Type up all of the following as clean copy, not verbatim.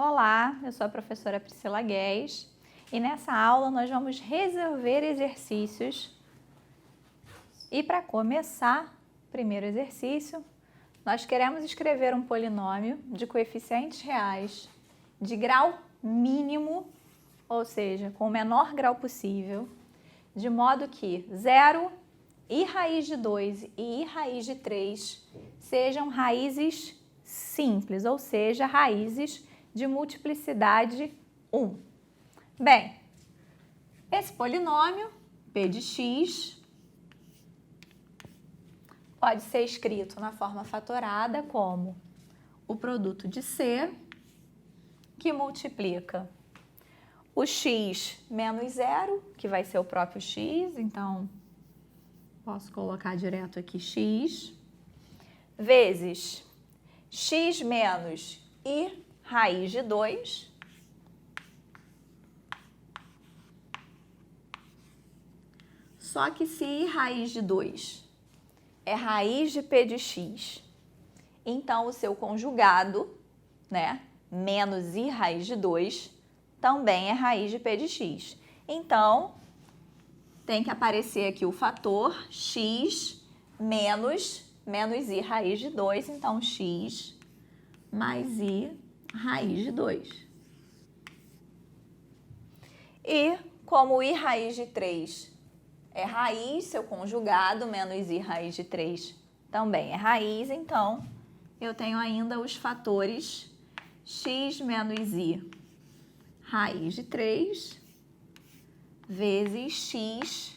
Olá, eu sou a professora Priscila Guedes e nessa aula nós vamos resolver exercícios. E para começar, primeiro exercício, nós queremos escrever um polinômio de coeficientes reais de grau mínimo, ou seja, com o menor grau possível, de modo que 0 e raiz de 2 e raiz de 3 sejam raízes simples, ou seja, raízes de multiplicidade 1. Bem, esse polinômio, p de x, pode ser escrito na forma fatorada como o produto de c, que multiplica o x menos 0, que vai ser o próprio x, então posso colocar direto aqui x, vezes x menos i raiz de 2, só que se i raiz de 2 é raiz de p de x, então o seu conjugado, né, menos i raiz de 2, também é raiz de p de x. Então, tem que aparecer aqui o fator x menos i raiz de 2, então x mais i raiz de 2. E como i raiz de 3 é raiz, seu conjugado, menos i raiz de 3 também é raiz, então eu tenho ainda os fatores x menos i raiz de 3 vezes x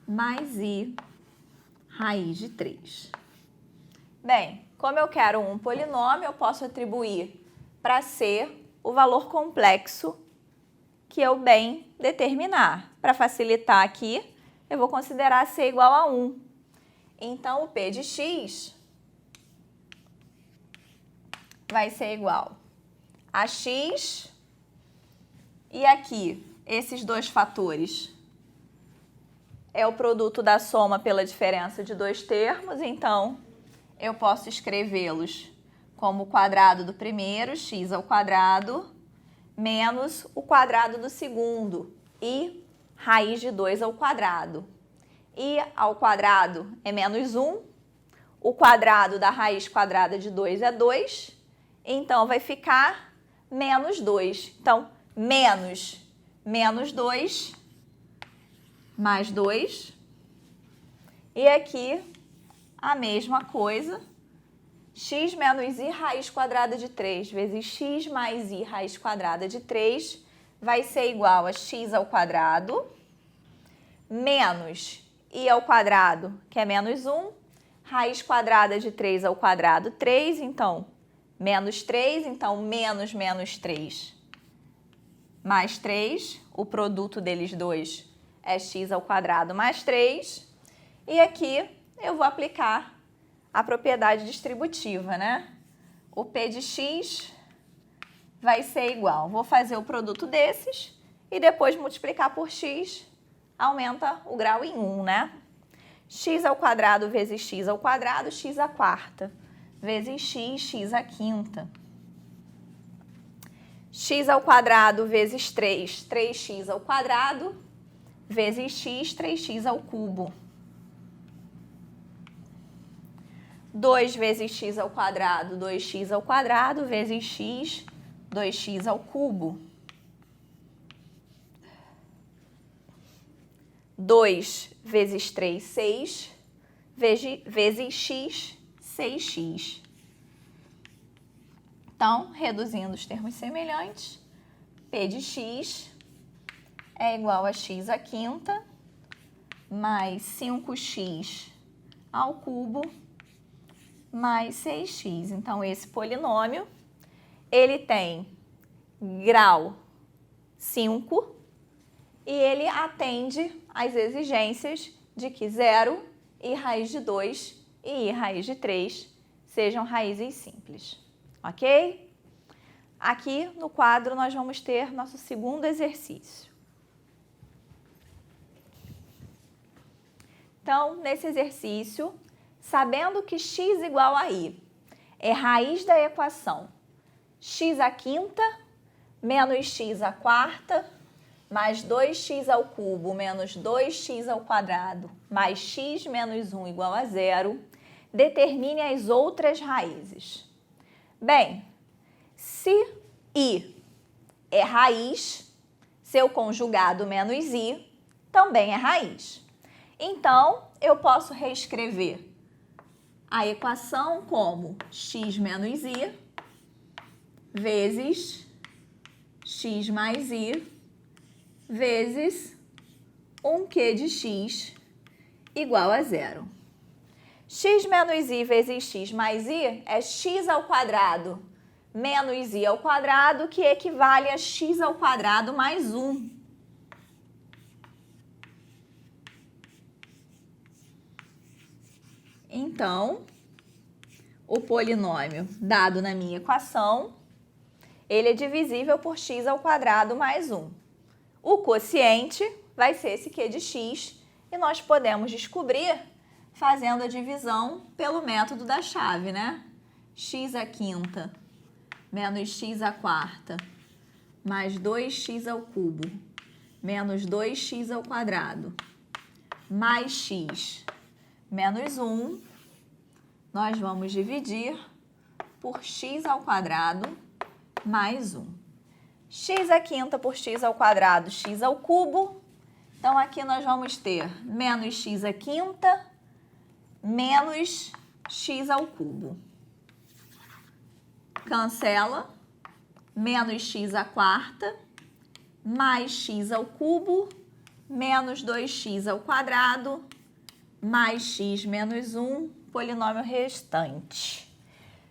mais i raiz de 3. Bem, como eu quero um polinômio, eu posso atribuir para C o valor complexo que eu bem determinar. Para facilitar aqui, eu vou considerar C igual a 1. Então, o P de x vai ser igual a x, e aqui, esses dois fatores é o produto da soma pela diferença de dois termos, então eu posso escrevê-los como o quadrado do primeiro, x ao quadrado, menos o quadrado do segundo, e raiz de 2 ao quadrado. I ao quadrado é menos 1, o quadrado da raiz quadrada de 2 é 2, então vai ficar menos 2. Então, menos 2 mais 2, e aqui a mesma coisa, x menos i raiz quadrada de 3 vezes x mais i raiz quadrada de 3 vai ser igual a x ao quadrado menos i ao quadrado, que é menos 1, raiz quadrada de 3 ao quadrado, 3, então menos 3, então menos 3 mais 3, o produto deles dois é x ao quadrado mais 3, e aqui eu vou aplicar a propriedade distributiva, né? O P de x vai ser igual, vou fazer o produto desses e depois multiplicar por x, aumenta o grau em 1, né? X ao quadrado vezes x ao quadrado, x à quarta, vezes x, x à quinta. X ao quadrado vezes 3, 3x ao quadrado, vezes x, 3x ao cubo. 2 vezes x ao quadrado, 2x ao quadrado, vezes x, 2x ao cubo. 2 vezes 3, 6, vezes x, 6x. Então, reduzindo os termos semelhantes, P de x é igual a x à quinta mais 5x ao cubo mais 6x. Então, esse polinômio, ele tem grau 5 e ele atende às exigências de que 0 e raiz de 2 e i raiz de 3 sejam raízes simples, ok? Aqui no quadro nós vamos ter nosso segundo exercício. Então, nesse exercício, sabendo que x igual a i é raiz da equação x à quinta menos x à quarta mais 2x ao cubo menos 2x ao quadrado mais x menos 1 igual a zero. Determine as outras raízes. Bem, se i é raiz, seu conjugado menos i também é raiz. Então, eu posso reescrever a equação como x menos i vezes x mais i vezes 1q de x igual a zero. X menos i vezes x mais i é x ao quadrado menos i ao quadrado, que equivale a x ao quadrado mais 1. Então, o polinômio dado na minha equação, ele é divisível por x ao quadrado mais 1. O quociente vai ser esse q de x e nós podemos descobrir fazendo a divisão pelo método da chave, né? X à quinta menos x à quarta mais 2x ao cubo menos 2x ao quadrado mais x menos 1, nós vamos dividir por x ao quadrado mais 1. X à quinta por x ao quadrado, x ao cubo. Então, aqui nós vamos ter menos x à quinta menos x ao cubo. Cancela. Menos x à quarta mais x ao cubo menos 2x ao quadrado mais x menos 1, polinômio restante.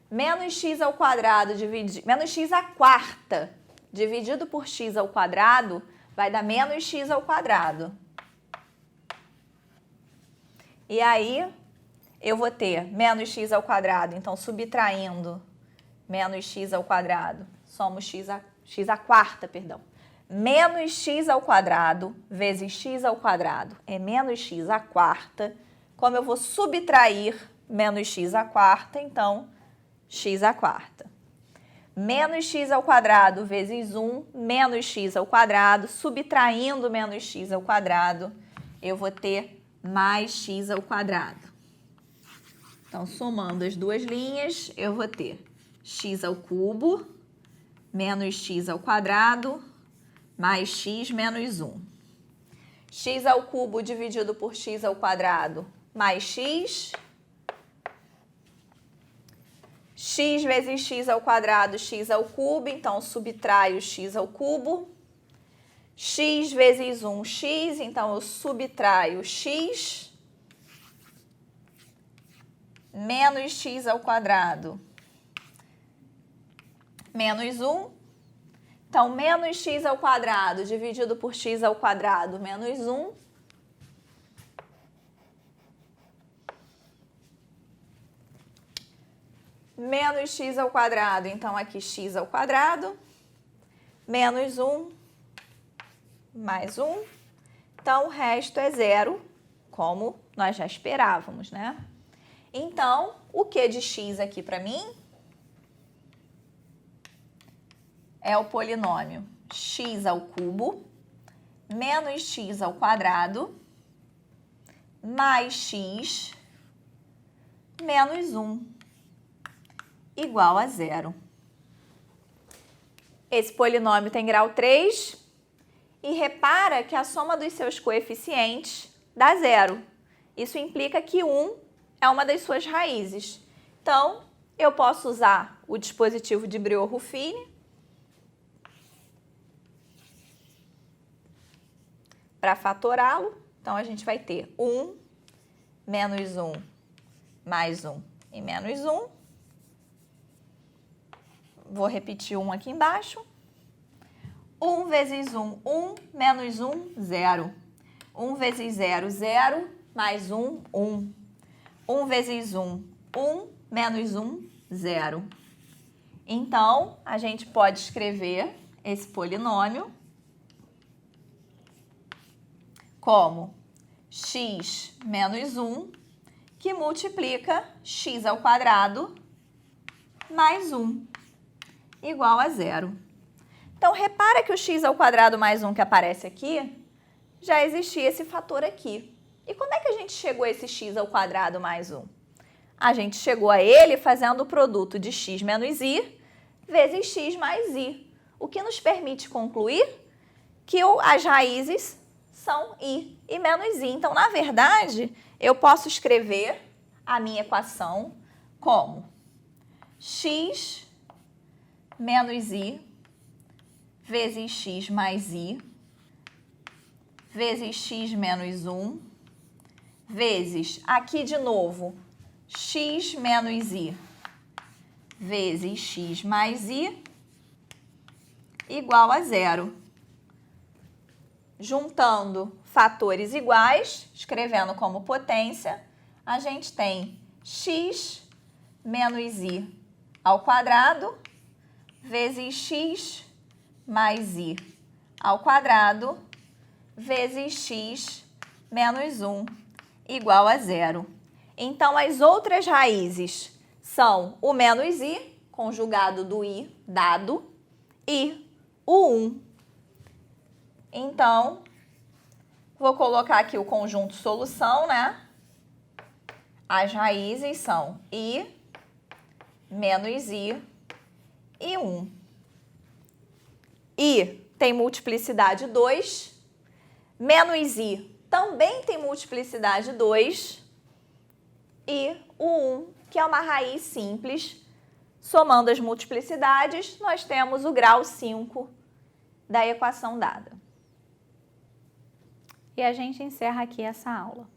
Menos x ao quadrado menos x à quarta dividido por x ao quadrado vai dar menos x ao quadrado. E aí, eu vou ter menos x ao quadrado, então subtraindo menos x ao quadrado, somos x à quarta, perdão. Menos x ao quadrado vezes x ao quadrado é menos x à quarta. Como eu vou subtrair menos x à quarta, então x à quarta. Menos x ao quadrado vezes 1, menos x ao quadrado, subtraindo menos x ao quadrado, eu vou ter mais x ao quadrado. Então, somando as duas linhas, eu vou ter x ao cubo, menos x ao quadrado, mais x menos 1. X ao cubo dividido por x ao quadrado, mais x. X vezes x ao quadrado, x ao cubo, então subtraio x ao cubo. X vezes 1, x, então eu subtraio x. Menos x ao quadrado, menos 1. Então, menos x ao quadrado dividido por x ao quadrado, menos 1. Menos x ao quadrado, então aqui x ao quadrado, menos 1, mais 1. Então, o resto é zero, como nós já esperávamos, né? Então, o q de x aqui para mim é o polinômio x ao cubo menos x ao quadrado mais x menos 1 igual a zero. Esse polinômio tem grau 3 e repara que a soma dos seus coeficientes dá zero. Isso implica que 1 é uma das suas raízes. Então, eu posso usar o dispositivo de Briot-Ruffini para fatorá-lo. Então, a gente vai ter 1, menos 1, mais 1 e menos 1. Vou repetir 1 aqui embaixo. 1 vezes 1, 1, menos 1, 0. 1 vezes 0, 0, mais 1, 1. 1 vezes 1, 1, menos 1, 0. Então, a gente pode escrever esse polinômio como x menos 1, que multiplica x ao quadrado mais 1. igual a 0. Então, repara que o x ao quadrado mais 1 que aparece aqui, já existia esse fator aqui. E como é que a gente chegou a esse x ao quadrado mais 1? A gente chegou a ele fazendo o produto de x menos i vezes x mais i, o que nos permite concluir que as raízes são i e menos i. Então, na verdade, eu posso escrever a minha equação como x menos i vezes x mais i vezes x menos 1 vezes, aqui de novo, x menos i vezes x mais i igual a 0. Juntando fatores iguais, escrevendo como potência, a gente tem x menos i ao quadrado vezes x mais i ao quadrado vezes x menos 1 igual a 0. Então, as outras raízes são o menos i, conjugado do i dado, e o 1. Então, vou colocar aqui o conjunto solução, né? As raízes são i menos i e 1. I tem multiplicidade 2, menos i também tem multiplicidade 2, e o 1, que é uma raiz simples. Somando as multiplicidades, nós temos o grau 5 da equação dada. E a gente encerra aqui essa aula.